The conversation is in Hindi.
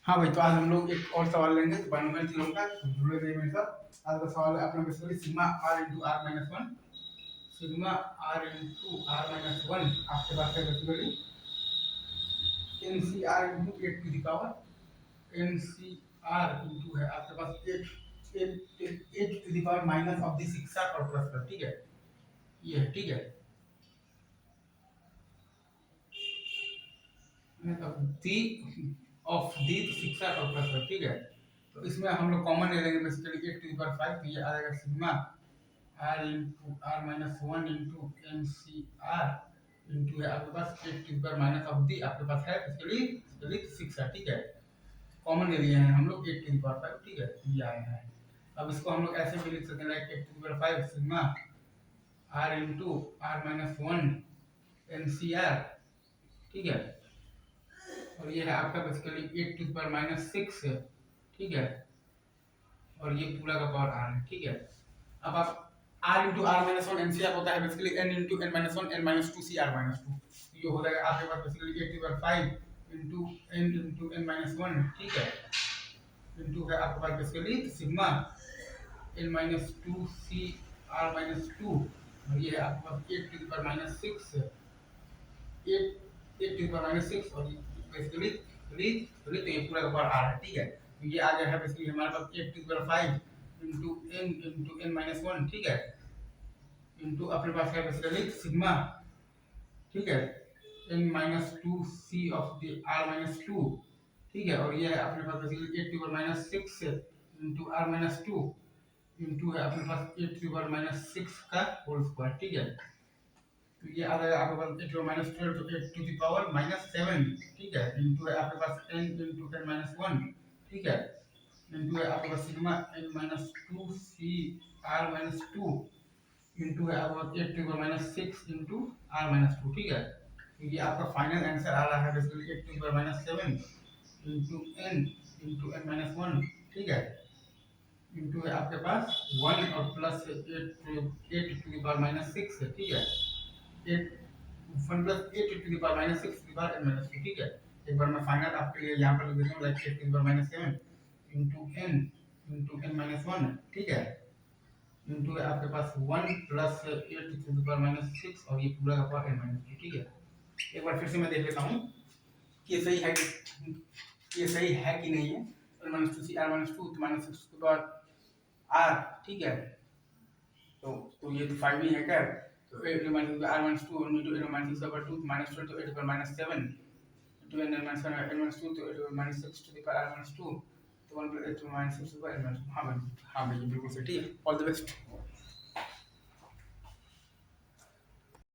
हाँ भाई, तो आज हम लोग एक और सवाल लेंगे बाइनोमियल थ्योरम का, तो जुड़े रहिए मेरे साथ। आज का सवाल है अपना basically sigma are into are minus one. Sigma are into are minus one आपके पास है basically N C R into eight to the power N C R into है आपके पास eight to the power minus of the six R और प्लस कर, ठीक है। ये है, ठीक है। The of the six R और प्लस कर, ठीक है। तो इसमें हम लोग कॉमन ले लेंगे basically eight to the power five, तो ये आ जाएगा sigma are into are minus one into N C R into है आपके पास eight to power minus of the आपके पास है इसके लिए सिक्स है, ठीक है। कॉमन ले लिए हैं हम लोग एट टू पावर फाइव, ठीक है। ये आया है। अब इसको हम लोग ऐसे भी लिख सकते हैं like eight to power five sigma are into are minus one n C r, ठीक है। और ये है आपका basically eight to power minus six, ठीक है। और ये पूरा का पावर आर है, ठीक है। अब आप r इंटू आर माइनस वन एनसीआर होता है basically n into N minus one N minus two C R minus two. ये हो जाएगा आपके पास basically eight power five into N minus one, ठीक है। इंटू है आपके पास basically sigma N minus two C R minus two. और ये है आपके पास eight to power minus six eight to power minus six. और बेसिकली तो ये पूरा का पावर आर है, ठीक है। तो ये आ गया है बेसिकली हमारे पास eight to power five into N minus one, ठीक है। इंटू अपने पास है बेसिकली सिग्मा, ठीक है, N minus two C of the R minus two, ठीक है। और ये है अपने पास basically eight to power minus six into are minus two into है अपने पास eight to power minus six का होल स्क्वायर, ठीक है। तो ये आ जाएगा आपके पास एट टू माइनस ट्वेल्व तो eight to the power minus seven, ठीक है। इंटू है आपके पास N into N minus one, ठीक है। इंटू है आपके पास sigma N minus two C R minus two into है आपका eight to minus six into are minus two, ठीक है। तो ये आपका फाइनल आंसर आ रहा है basically eight to minus seven into N minus one, ठीक है। इंटू है आपके पास वन और plus eight to power minus six है, ठीक है। Eight one plus eight to power minus six two power N minus two, ठीक है। एक बार मैं फाइनल आपके लिए यहाँ पर लिख देता हूँ like eight to power minus seven into N minus one, ठीक है। इंटू है आपके पास one plus eight to the power minus six और ये पूरा का पावर एन माइनस टू, ठीक है। एक बार फिर से मैं देख लेता हूँ कि ये सही है कि नहीं है। N minus two C R minus two minus six two power r, ठीक है। तो ये तो फाइव ही है क्या। तो eight minus R minus two into N minus six power to minus twelve तो eight power minus seven into N minus two तो eight minus six to the power R minus two तो one plus eight minus six to the power N minus two. हाँ भाई, हाँ भाई, बिल्कुल सही, ठीक है। All the best.